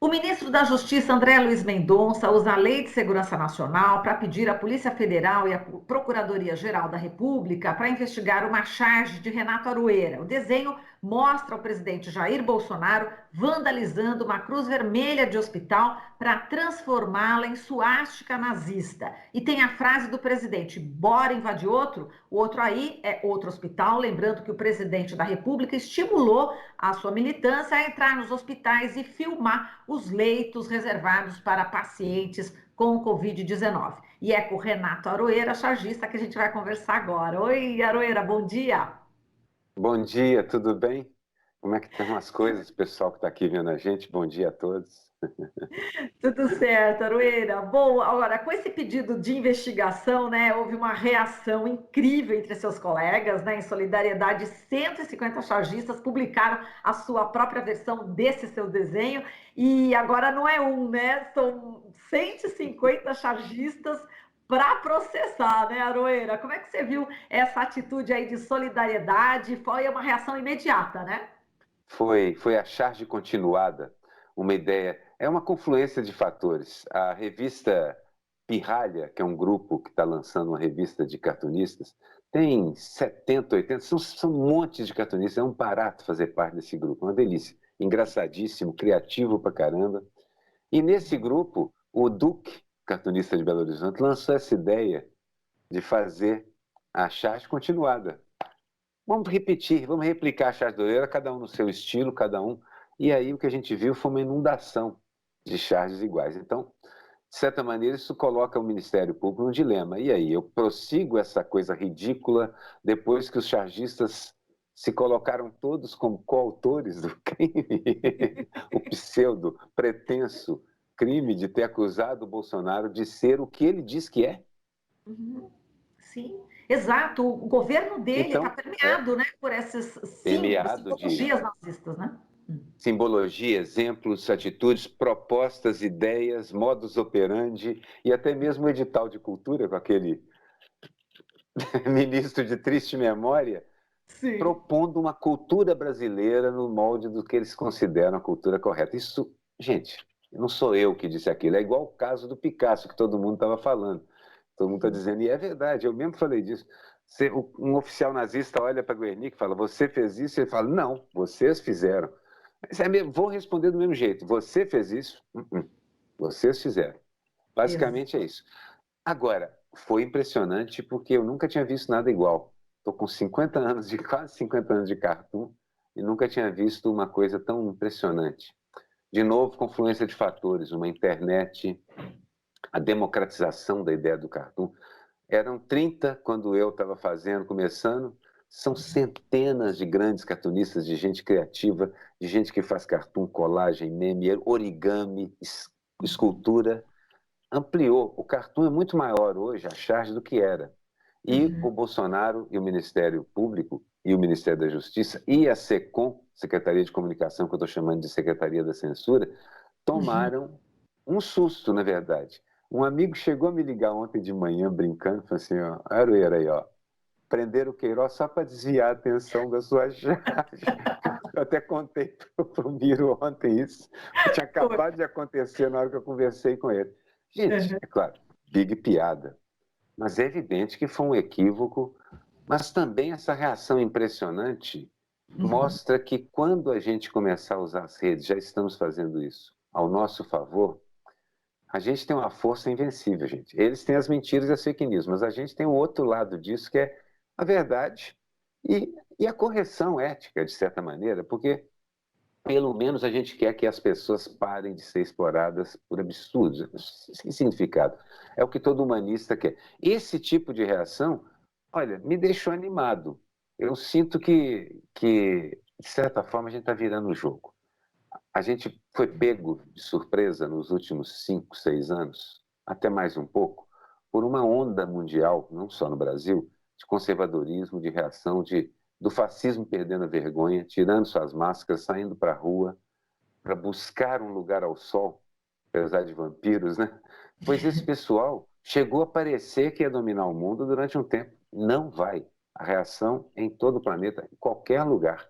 O ministro da Justiça, André Luiz Mendonça, usa a Lei de Segurança Nacional para pedir à Polícia Federal e à Procuradoria-Geral da República para investigar uma charge de Renato Aroeira. O desenho mostra o presidente Jair Bolsonaro vandalizando uma cruz vermelha de hospital para transformá-la em suástica nazista. E tem a frase do presidente: bora invadir outro? O outro aí é outro hospital, lembrando que o presidente da República estimulou a sua militância a entrar nos hospitais e filmar os leitos reservados para pacientes com Covid-19. E é com o Renato Aroeira, chargista, que a gente vai conversar agora. Oi, Aroeira, bom dia. Bom dia, tudo bem? Como é que estão as coisas, pessoal que está aqui vendo a gente? Bom dia a todos. Tudo certo, Aroeira. Bom, agora, com esse pedido de investigação, né, houve uma reação incrível entre seus colegas, né, em solidariedade, 150 chargistas publicaram a sua própria versão desse seu desenho, e agora não é um, né, são 150 chargistas para processar, né, Aroeira? Como é que você viu essa atitude aí de solidariedade? Foi uma reação imediata, né? Foi a charge continuada, uma ideia, é uma confluência de fatores. A revista Pirralha, que é um grupo que está lançando uma revista de cartunistas, tem 70, 80, são um monte de cartunistas, é um barato fazer parte desse grupo, uma delícia. Engraçadíssimo, criativo pra caramba. E nesse grupo, o Duque, cartunista de Belo Horizonte, lançou essa ideia de fazer a charge continuada. Vamos repetir, vamos replicar a charge Doreira, cada um no seu estilo, cada um. E aí o que a gente viu foi uma inundação de charges iguais. Então, de certa maneira, isso coloca o Ministério Público num dilema. E aí, eu prossigo essa coisa ridícula depois que os chargistas se colocaram todos como coautores do crime, o pseudo, pretenso crime de ter acusado o Bolsonaro de ser o que ele diz que é. Uhum. Sim, exato. O governo dele está Então, é permeado, né, por esses símbolos, permeado de simbologias nazistas, né? simbologia, exemplos, atitudes, propostas, ideias, modus operandi e até mesmo o edital de cultura com aquele ministro de triste memória, Sim. propondo uma cultura brasileira no molde do que eles consideram a cultura correta. Isso, gente, não sou eu que disse aquilo, é igual o caso do Picasso que todo mundo estava falando. Todo mundo está dizendo, e é verdade, eu mesmo falei disso. Um oficial nazista olha para Guernica e fala, você fez isso? Ele fala, não, vocês fizeram. Vou responder do mesmo jeito. Você fez isso? Vocês fizeram. Ex- Basicamente é isso. Agora, foi impressionante porque eu nunca tinha visto nada igual. Estou com 50 anos quase 50 anos de cartoon e nunca tinha visto uma coisa tão impressionante. De novo, confluência de fatores, uma internet, a democratização da ideia do cartoon. Eram 30 quando eu estava fazendo, começando. São centenas de grandes cartunistas, de gente criativa, de gente que faz cartoon, colagem, meme, origami, escultura. Ampliou. O cartoon é muito maior hoje, a charge, do que era. E Uhum, o Bolsonaro e o Ministério Público e o Ministério da Justiça e a SECOM, Secretaria de Comunicação, que eu estou chamando de Secretaria da Censura, uhum. tomaram um susto, na verdade. Um amigo chegou a me ligar ontem de manhã, brincando, falou assim, ó, Aroeira aí, ó, prenderam o Queiroz só para desviar a atenção da sua charge. Eu até contei para o Miro ontem isso, que tinha Foi. acabado de acontecer na hora que eu conversei com ele. Gente, Uhum, é claro, big piada, mas é evidente que foi um equívoco, mas também essa reação impressionante uhum. mostra que quando a gente começar a usar as redes, já estamos fazendo isso, ao nosso favor, a gente tem uma força invencível, gente. Eles têm as mentiras e as fake news, mas a gente tem o outro lado disso, que é a verdade e a correção ética, de certa maneira, porque pelo menos a gente quer que as pessoas parem de ser exploradas por absurdos, sem significado. É o que todo humanista quer. Esse tipo de reação, olha, me deixou animado. Eu sinto de certa forma, a gente está virando o jogo. A gente foi pego de surpresa nos últimos 5, 6 anos, até mais um pouco, por uma onda mundial, não só no Brasil, de conservadorismo, de reação, do fascismo perdendo a vergonha, tirando suas máscaras, saindo para a rua para buscar um lugar ao sol, apesar de vampiros, né? Pois esse pessoal chegou a parecer que ia dominar o mundo durante um tempo. Não vai. A reação é em todo o planeta, em qualquer lugar.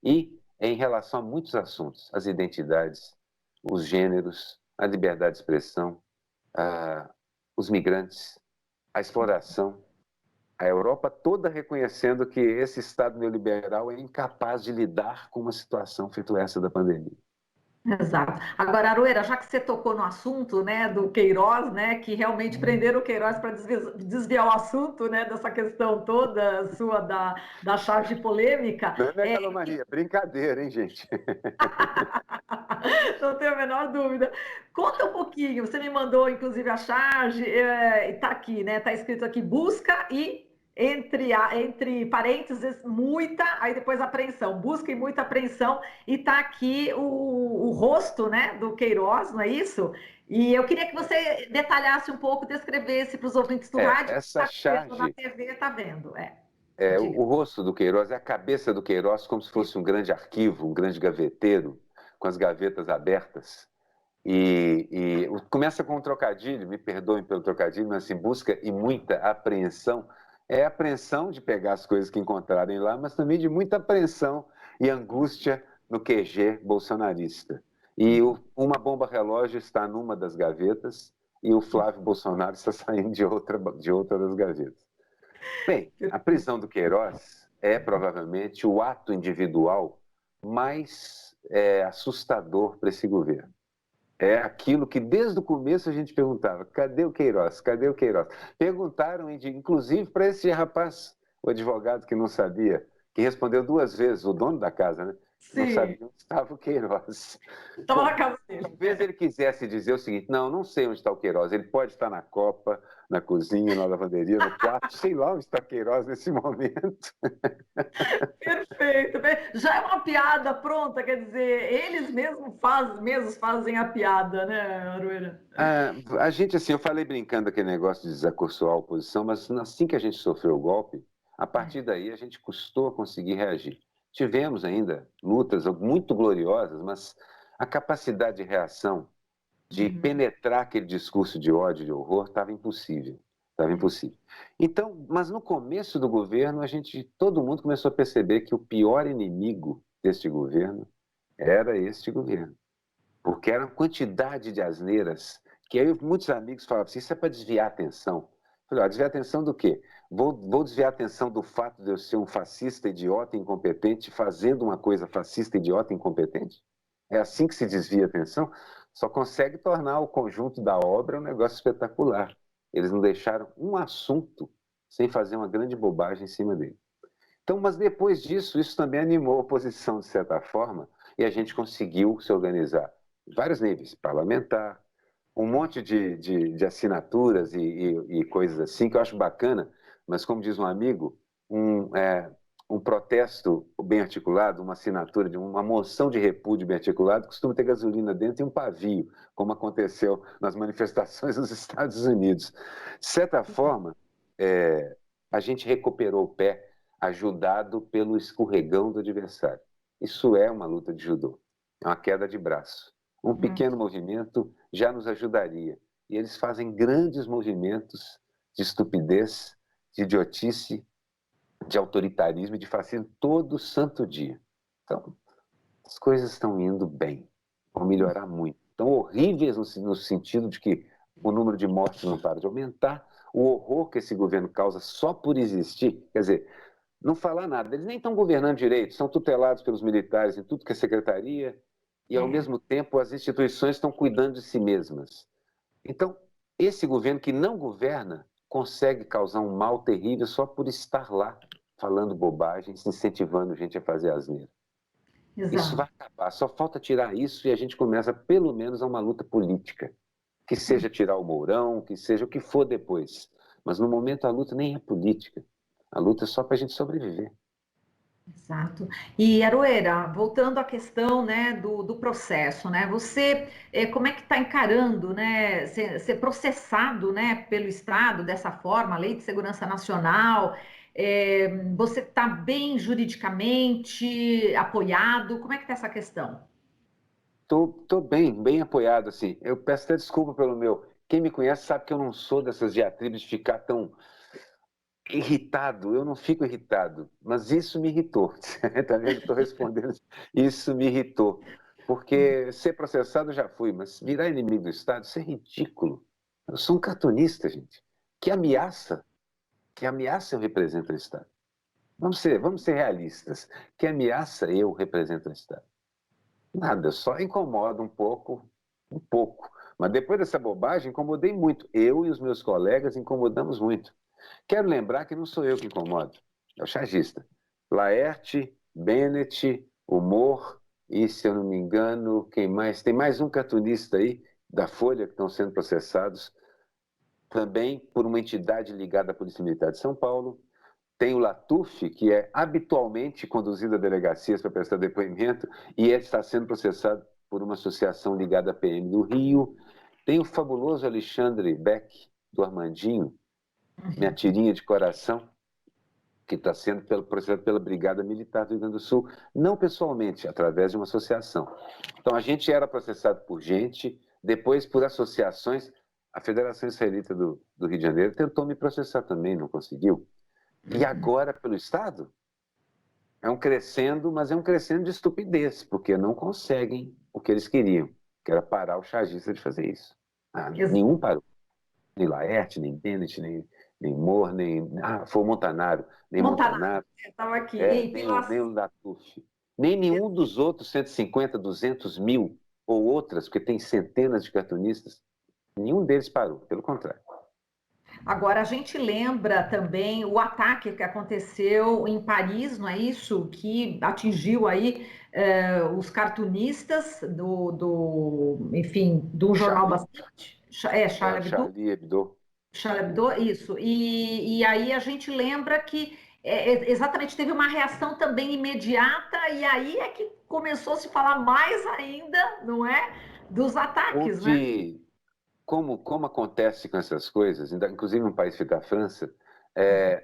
E é em relação a muitos assuntos, as identidades, os gêneros, a liberdade de expressão, os migrantes, a exploração. A Europa toda reconhecendo que esse Estado neoliberal é incapaz de lidar com uma situação feito essa da pandemia. Exato. Agora, Aroeira, já que você tocou no assunto, né, do Queiroz, né, que realmente prenderam o Queiroz para desviar o assunto, né, dessa questão toda sua da charge polêmica. Não é megalomania, brincadeira, hein, gente? Não tenho a menor dúvida. Conta um pouquinho, você me mandou, inclusive, a charge, está aqui, né, está escrito aqui, busca e entre parênteses, muita, aí depois apreensão, busca e muita apreensão, e está aqui o rosto, né, do Queiroz, não é isso? E eu queria que você detalhasse um pouco, descrevesse para os ouvintes do rádio, Essa que a pessoa da charge, TV está vendo. o Diga. rosto do Queiroz é a cabeça do Queiroz como se fosse um grande arquivo, um grande gaveteiro, com as gavetas abertas. E começa com um trocadilho, me perdoem pelo trocadilho, mas assim, busca e muita apreensão. É a apreensão de pegar as coisas que encontrarem lá, mas também de muita apreensão e angústia no QG bolsonarista. E uma bomba relógio está numa das gavetas e o Flávio Bolsonaro está saindo de outra das gavetas. Bem, a prisão do Queiroz é provavelmente o ato individual mais assustador para esse governo. É aquilo que desde o começo a gente perguntava: cadê o Queiroz? Cadê o Queiroz? Perguntaram, inclusive, para esse rapaz, o advogado que não sabia, que respondeu 2 vezes, o dono da casa, né? Não Sim, sabia onde estava o Queiroz. estava na Bom, casa dele. talvez ele quisesse dizer o seguinte: não sei onde está o Queiroz. Ele pode estar na copa, na cozinha, na lavanderia, no quarto, sei lá onde está o Queiroz nesse momento. Perfeito. Já é uma piada pronta, quer dizer, eles mesmos fazem a piada, né, Arueira? A gente, assim, eu falei brincando aquele negócio de desacursoar a oposição, mas assim que a gente sofreu o golpe, a partir daí a gente custou a conseguir reagir. Tivemos ainda lutas muito gloriosas, mas a capacidade de reação, de penetrar aquele discurso de ódio, de horror, estava impossível. Estava impossível. Então, mas no começo do governo, todo mundo começou a perceber que o pior inimigo deste governo era este governo. Porque era uma quantidade de asneiras, que aí muitos amigos falavam assim, isso é para desviar a atenção. Eu falei, desviar a atenção do quê? Vou desviar a atenção do fato de eu ser um fascista, idiota, incompetente, fazendo uma coisa fascista, idiota, incompetente? É assim que se desvia a atenção? Só consegue tornar o conjunto da obra um negócio espetacular. Eles não deixaram um assunto sem fazer uma grande bobagem em cima dele. Então, mas depois disso, isso também animou a oposição, de certa forma, e a gente conseguiu se organizar em vários níveis, parlamentar, um monte de assinaturas e coisas assim, que eu acho bacana, mas como diz um amigo, um protesto bem articulado, uma assinatura de uma moção de repúdio bem articulado, costuma ter gasolina dentro e um pavio, como aconteceu nas manifestações nos Estados Unidos. De certa forma, a gente recuperou o pé, ajudado pelo escorregão do adversário. Isso é uma luta de judô, é uma queda de braço. Um pequeno movimento já nos ajudaria. E eles fazem grandes movimentos de estupidez, de idiotice, de autoritarismo e de fascismo todo santo dia. Então, as coisas estão indo bem, vão melhorar muito. Estão horríveis no sentido de que o número de mortes não para de aumentar, o horror que esse governo causa só por existir, quer dizer, não falar nada. Eles nem estão governando direito, são tutelados pelos militares em tudo que é secretaria, e ao mesmo tempo as instituições estão cuidando de si mesmas. Então, esse governo que não governa consegue causar um mal terrível só por estar lá, falando bobagens, incentivando gente a fazer asneira. Isso vai Exato. acabar, só falta tirar isso e a gente começa pelo menos a uma luta política. Que seja tirar o Mourão, que seja o que for depois. Mas no momento a luta nem é política. A luta é só para a gente sobreviver. Exato. E Aroeira, voltando à questão, né, do processo, né? Você, como é que está encarando, né, ser processado, né, pelo Estado dessa forma, a Lei de Segurança Nacional? Você está bem juridicamente apoiado? Como é que está essa questão? Tô bem apoiado, assim. Eu peço até desculpa pelo meu. Quem me conhece sabe que eu não sou dessas diatribes de ficar tão irritado. Eu não fico irritado, mas isso me irritou. Tá vendo? Estou respondendo. Isso me irritou. porque ser processado eu já fui, mas virar inimigo do Estado, isso é ridículo. Eu sou um cartunista, gente. Que ameaça eu represento o Estado? Vamos ser realistas. Que ameaça eu represento o Estado? Nada, só incomoda um pouco. Mas depois dessa bobagem, incomodei muito. Eu e os meus colegas incomodamos muito. Quero lembrar que não sou eu que incomodo, é o chargista. Laerte, Bennett, Humor e, se eu não me engano, quem mais? Tem mais um cartunista aí da Folha que estão sendo processados, também por uma entidade ligada à Polícia Militar de São Paulo. Tem o Latuf, que é habitualmente conduzido a delegacias para prestar depoimento e ele está sendo processado por uma associação ligada à PM do Rio. Tem o fabuloso Alexandre Beck, do Armandinho, minha tirinha de coração, que está sendo processado pela Brigada Militar do Rio Grande do Sul, não pessoalmente, através de uma associação. Então, a gente era processado por gente, depois por associações. A Federação Israelita do Rio de Janeiro tentou me processar também, não conseguiu. E agora, pelo Estado, é um crescendo, mas é um crescendo de estupidez, porque não conseguem o que eles queriam, que era parar o chargista de fazer isso. Nenhum parou. Nem Laerte, nem Bennett, nem Moore, nem... foi o Montanaro. Nem Montanaro, Montanaro, estava aqui. E nem o Latuf. Nem nenhum dos outros 150, 200 mil, ou outras, porque tem centenas de cartunistas, nenhum deles parou, pelo contrário. Agora, a gente lembra também o ataque que aconteceu em Paris, não é isso? Que atingiu aí os cartunistas enfim, do jornal Charlie, bastante, o Charlie Hebdo, Charlie Hebdo. Charlie Hebdo, isso. E aí a gente lembra que exatamente teve uma reação também imediata, e aí é que começou a se falar mais ainda, não é? Dos ataques, né? Houve, como acontece com essas coisas, inclusive no país feito a França,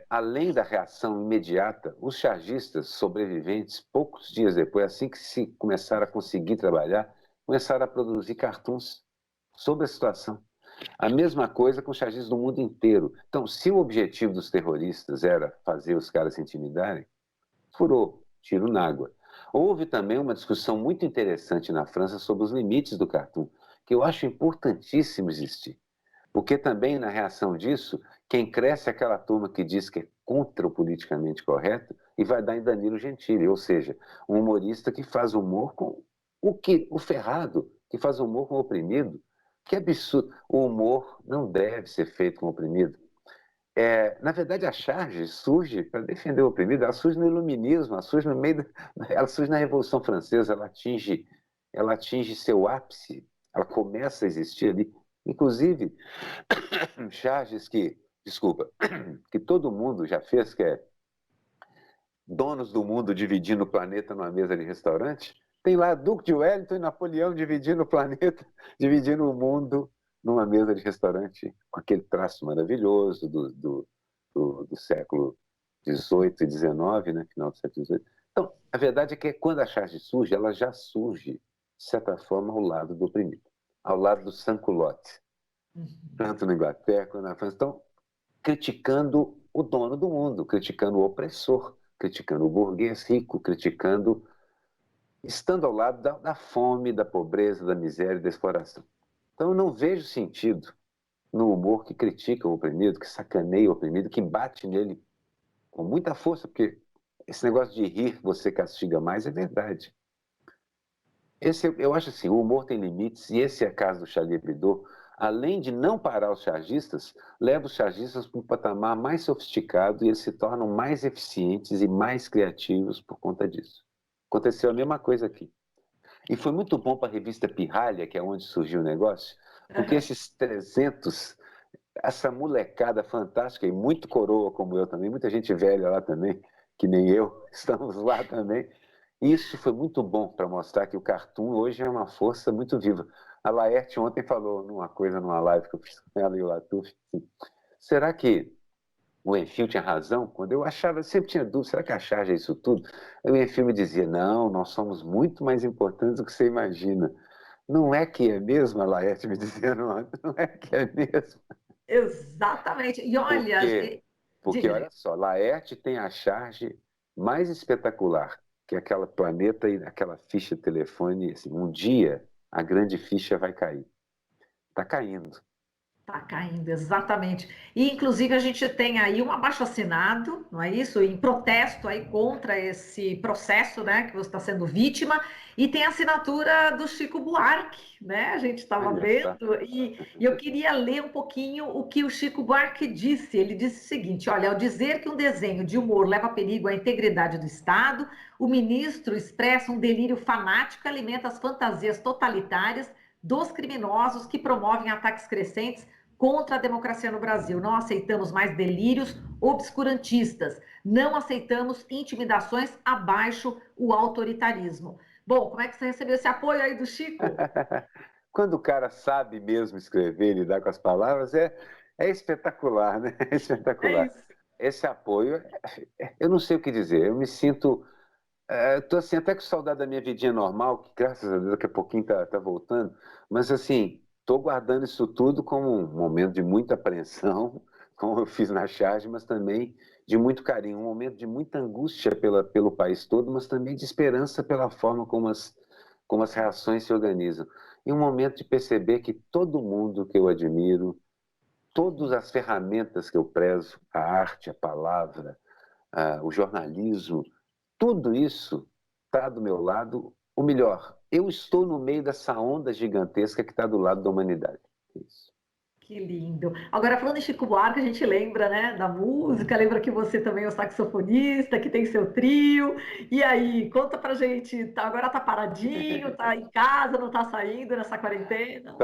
além da reação imediata, os chargistas sobreviventes, poucos dias depois, assim que se começaram a conseguir trabalhar, começaram a produzir cartoons sobre a situação. A mesma coisa com chargistas do mundo inteiro. Então, se o objetivo dos terroristas era fazer os caras se intimidarem, furou, tiro na água. Houve também uma discussão muito interessante na França sobre os limites do cartoon, que eu acho importantíssimo existir. Porque também, na reação disso, quem cresce é aquela turma que diz que é contra o politicamente correto e vai dar em Danilo Gentili, ou seja, um humorista que faz humor com o ferrado, que faz humor com o oprimido. Que absurdo. O humor não deve ser feito com o oprimido. Na verdade, a charge surge para defender o oprimido, ela surge no iluminismo, ela surge no meio ela surge na Revolução Francesa, ela atinge seu ápice, ela começa a existir ali. Inclusive, charges desculpa, que todo mundo já fez, que é donos do mundo dividindo o planeta numa mesa de restaurante. Tem lá Duque de Wellington e Napoleão dividindo o planeta, dividindo o mundo numa mesa de restaurante, com aquele traço maravilhoso do século XVIII e XIX, né? Final do século XVIII. Então, a verdade é que quando a charge surge, ela já surge, de certa forma, ao lado do oprimido, ao lado do sans-culotte, tanto na Inglaterra quanto na França. Então, criticando o dono do mundo, criticando o opressor, criticando o burguês rico, criticando, estando ao lado da fome, da pobreza, da miséria e da exploração. Então, eu não vejo sentido no humor que critica o oprimido, que sacaneia o oprimido, que bate nele com muita força, porque esse negócio de rir você castiga mais é verdade. Eu acho assim, o humor tem limites, e esse é o caso do Charlie Hebdo. Além de não parar os chargistas, leva os chargistas para um patamar mais sofisticado e eles se tornam mais eficientes e mais criativos por conta disso. Aconteceu a mesma coisa aqui. E foi muito bom para a revista Pirralha, que é onde surgiu o negócio, porque esses 300, essa molecada fantástica e muito coroa como eu também, muita gente velha lá também, que nem eu, estamos lá também. Isso foi muito bom para mostrar que o cartoon hoje é uma força muito viva. A Laerte ontem falou numa live que eu fiz com ela e o Latuf, assim, será que o Enfio tinha razão? Quando eu achava, eu sempre tinha dúvida, será que a charge é isso tudo? Aí o Enfio me dizia, não, nós somos muito mais importantes do que você imagina. Não é que é mesmo, a Laerte me dizendo ontem, não é que é mesmo. Exatamente. E olha, Porque, diga, olha diga. só, Laerte tem a charge mais espetacular que é aquele planeta e aquela ficha de telefone, assim, um dia a grande ficha vai cair. Está caindo. Está caindo, exatamente. E, inclusive, a gente tem aí um abaixo-assinado, não é isso? Em protesto aí contra esse processo, né, que você está sendo vítima, e tem a assinatura do Chico Buarque, né? A gente estava Olha só. vendo, e eu queria ler um pouquinho o que o Chico Buarque disse. Ele disse o seguinte: olha, ao dizer que um desenho de humor leva a perigo à integridade do Estado, o ministro expressa um delírio fanático e alimenta as fantasias totalitárias dos criminosos que promovem ataques crescentes contra a democracia no Brasil. Não aceitamos mais delírios obscurantistas. Não aceitamos intimidações abaixo o autoritarismo. Bom, como é que você recebeu esse apoio aí do Chico? Quando o cara sabe mesmo escrever, lidar com as palavras, é espetacular, né? É É espetacular. isso. Esse apoio, eu não sei o que dizer, eu me sinto. Estou assim, até com saudade da minha vidinha normal, que graças a Deus daqui a pouquinho tá voltando, mas assim, estou guardando isso tudo como um momento de muita apreensão, como eu fiz na charge, mas também de muito carinho, um momento de muita angústia pelo país todo, mas também de esperança pela forma como as reações se organizam. E um momento de perceber que todo mundo que eu admiro, todas as ferramentas que eu prezo, a arte, a palavra, o jornalismo, tudo isso está do meu lado. O melhor, eu estou no meio dessa onda gigantesca que está do lado da humanidade. Isso. Que lindo. Agora, falando em Chico Buarque, a gente lembra, né, da música, lembra que você também é o saxofonista, que tem seu trio. E aí, conta pra gente, agora tá paradinho, tá em casa, não tá saindo nessa quarentena?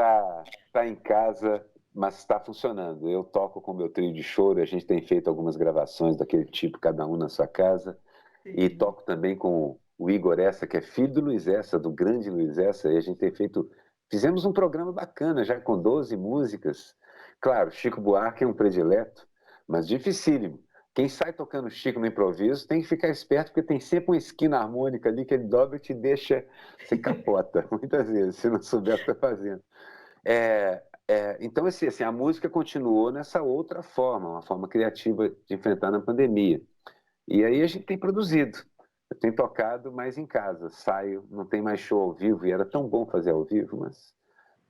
Tá em casa, mas está funcionando. Eu toco com o meu trio de choro, a gente tem feito algumas gravações daquele tipo, cada um na sua casa. E Sim. toco também com o Igor Essa, que é filho do Luiz Essa, do grande Luiz Essa, e a gente tem feito. Fizemos um programa bacana, já com 12 músicas. Claro, Chico Buarque é um predileto, mas dificílimo. Quem sai tocando Chico no improviso tem que ficar esperto, porque tem sempre uma esquina harmônica ali que ele dobra e te deixa, você capota, muitas vezes, se não souber o que está fazendo. Então, assim, a música continuou nessa outra forma, uma forma criativa de enfrentar na pandemia. E aí a gente tem produzido. Eu tenho tocado mais em casa, saio, não tem mais show ao vivo, e era tão bom fazer ao vivo, mas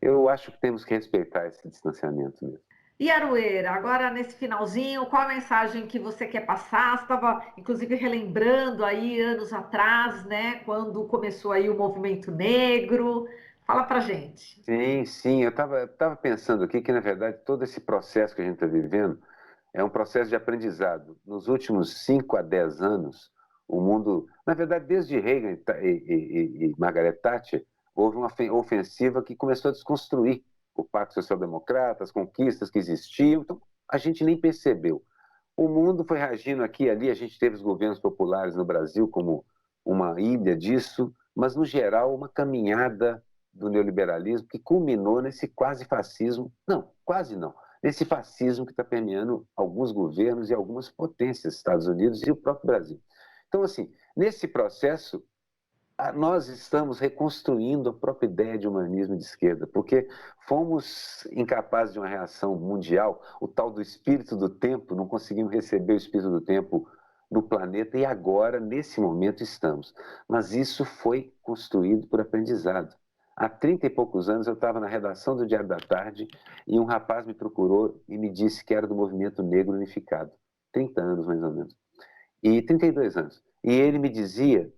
eu acho que temos que respeitar esse distanciamento mesmo. E Aroeira, agora nesse finalzinho, qual a mensagem que você quer passar? Você estava, inclusive, relembrando aí anos atrás, né, quando começou aí o movimento negro. Fala pra gente. Sim, sim, eu estava pensando aqui que, na verdade, todo esse processo que a gente está vivendo é um processo de aprendizado. Nos últimos 5 a 10 anos, o mundo, na verdade, desde Reagan e Margaret Thatcher, houve uma ofensiva que começou a desconstruir o Pacto Social-Democrata, as conquistas que existiam, então a gente nem percebeu. O mundo foi reagindo aqui e ali, a gente teve os governos populares no Brasil como uma ilha disso, mas, no geral, uma caminhada do neoliberalismo que culminou nesse quase fascismo, não, quase não, nesse fascismo que está permeando alguns governos e algumas potências, Estados Unidos e o próprio Brasil. Então, assim, nesse processo, nós estamos reconstruindo a própria ideia de humanismo de esquerda, porque fomos incapazes de uma reação mundial, o tal do espírito do tempo, não conseguimos receber o espírito do tempo no planeta e agora, nesse momento, estamos. Mas isso foi construído por aprendizado. Há 30 e poucos anos eu estava na redação do Diário da Tarde e um rapaz me procurou e me disse que era do movimento negro unificado. 30 anos, mais ou menos. E 32 anos. E ele me dizia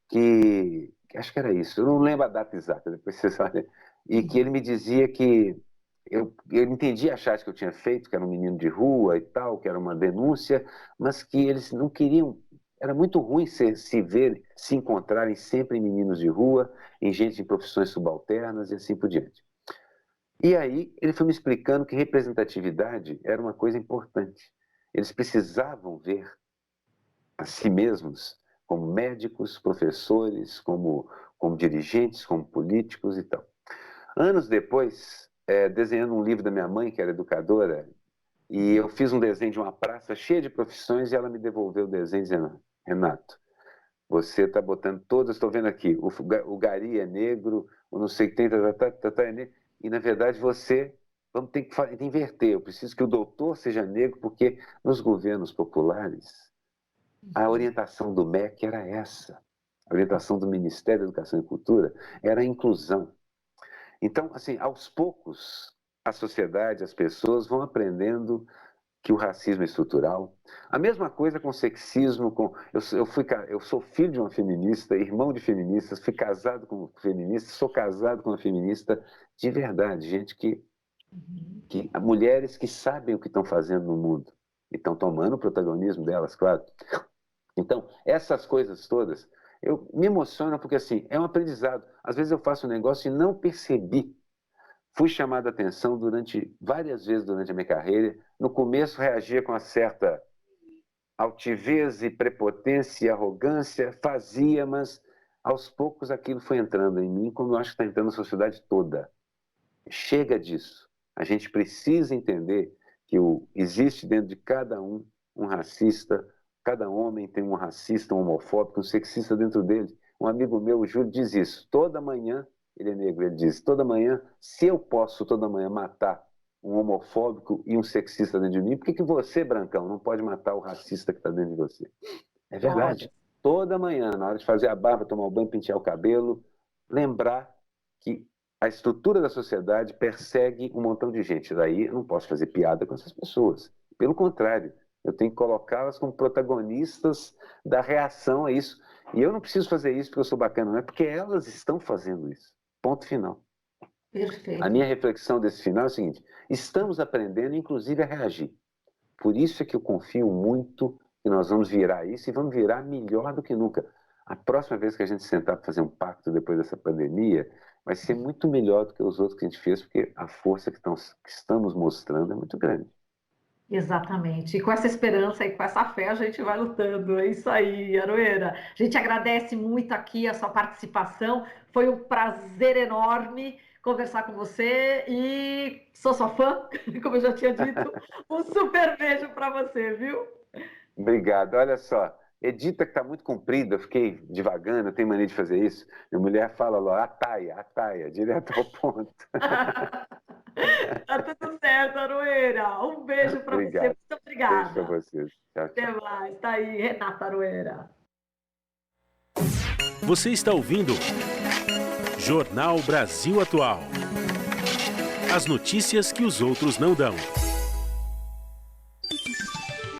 que acho que era isso, eu não lembro a data exata, depois você sabe, e que ele me dizia que eu entendi a charge que eu tinha feito, que era um menino de rua e tal, que era uma denúncia, mas que eles não queriam, era muito ruim se ver, se encontrarem sempre em meninos de rua, em gente em profissões subalternas e assim por diante. E aí ele foi me explicando que representatividade era uma coisa importante. Eles precisavam ver a si mesmos como médicos, professores, como dirigentes, como políticos e tal. Anos depois, desenhando um livro da minha mãe, que era educadora, e eu fiz um desenho de uma praça cheia de profissões e ela me devolveu o desenho dizendo: Renato, você está botando todas, estou vendo aqui, o Gari é negro, o não sei o que tem, é negro, e na verdade vamos ter que inverter, eu preciso que o doutor seja negro, porque nos governos populares a orientação do MEC era essa. a orientação do Ministério da Educação e Cultura era a inclusão. Então, assim, aos poucos, a sociedade, as pessoas vão aprendendo que o racismo é estrutural. A mesma coisa com o sexismo. Eu sou filho de uma feminista, irmão de feministas, fui casado com feministas, sou casado com uma feminista de verdade, gente mulheres que sabem o que estão fazendo no mundo e estão tomando o protagonismo delas, claro. Então, essas coisas todas, eu me emociono porque, assim, é um aprendizado. Às vezes eu faço um negócio e não percebi. Fui chamado a atenção várias vezes durante a minha carreira. No começo reagia com uma certa altivez e prepotência e arrogância, fazia, mas aos poucos aquilo foi entrando em mim, como eu acho que está entrando na sociedade toda. Chega disso. A gente precisa entender que existe dentro de cada um racista, cada homem tem um racista, um homofóbico, um sexista dentro dele. Um amigo meu, o Júlio, diz isso. Toda manhã, ele é negro, ele diz, toda manhã, se eu posso toda manhã matar um homofóbico e um sexista dentro de mim, por que você, Brancão, não pode matar o racista que está dentro de você? É verdade. Toda manhã, na hora de fazer a barba, tomar o banho, pentear o cabelo, lembrar que a estrutura da sociedade persegue um montão de gente. Daí eu não posso fazer piada com essas pessoas. Pelo contrário, eu tenho que colocá-las como protagonistas da reação a isso. E eu não preciso fazer isso porque eu sou bacana, não é porque elas estão fazendo isso. Ponto final. Perfeito. A minha reflexão desse final é o seguinte: estamos aprendendo, inclusive, a reagir. Por isso é que eu confio muito que nós vamos virar isso e vamos virar melhor do que nunca. A próxima vez que a gente sentar para fazer um pacto depois dessa pandemia, vai ser muito melhor do que os outros que a gente fez, porque a força que estamos mostrando é muito grande. Exatamente. E com essa esperança e com essa fé a gente vai lutando. É isso aí, Aroeira. A gente agradece muito aqui a sua participação. Foi um prazer enorme conversar com você e sou sua fã, como eu já tinha dito. Um super beijo para você, viu? Obrigado. Olha só, edita que está muito comprido, eu fiquei devagando, eu tenho mania de fazer isso. Minha mulher fala lá, ataia, direto ao ponto. Tá tudo certo, Aroeira. Um beijo para você. Muito obrigada. Beijo para vocês. Tchau, tchau. Até mais. Tá aí, Renata Aroeira. Você está ouvindo Jornal Brasil Atual. As notícias que os outros não dão.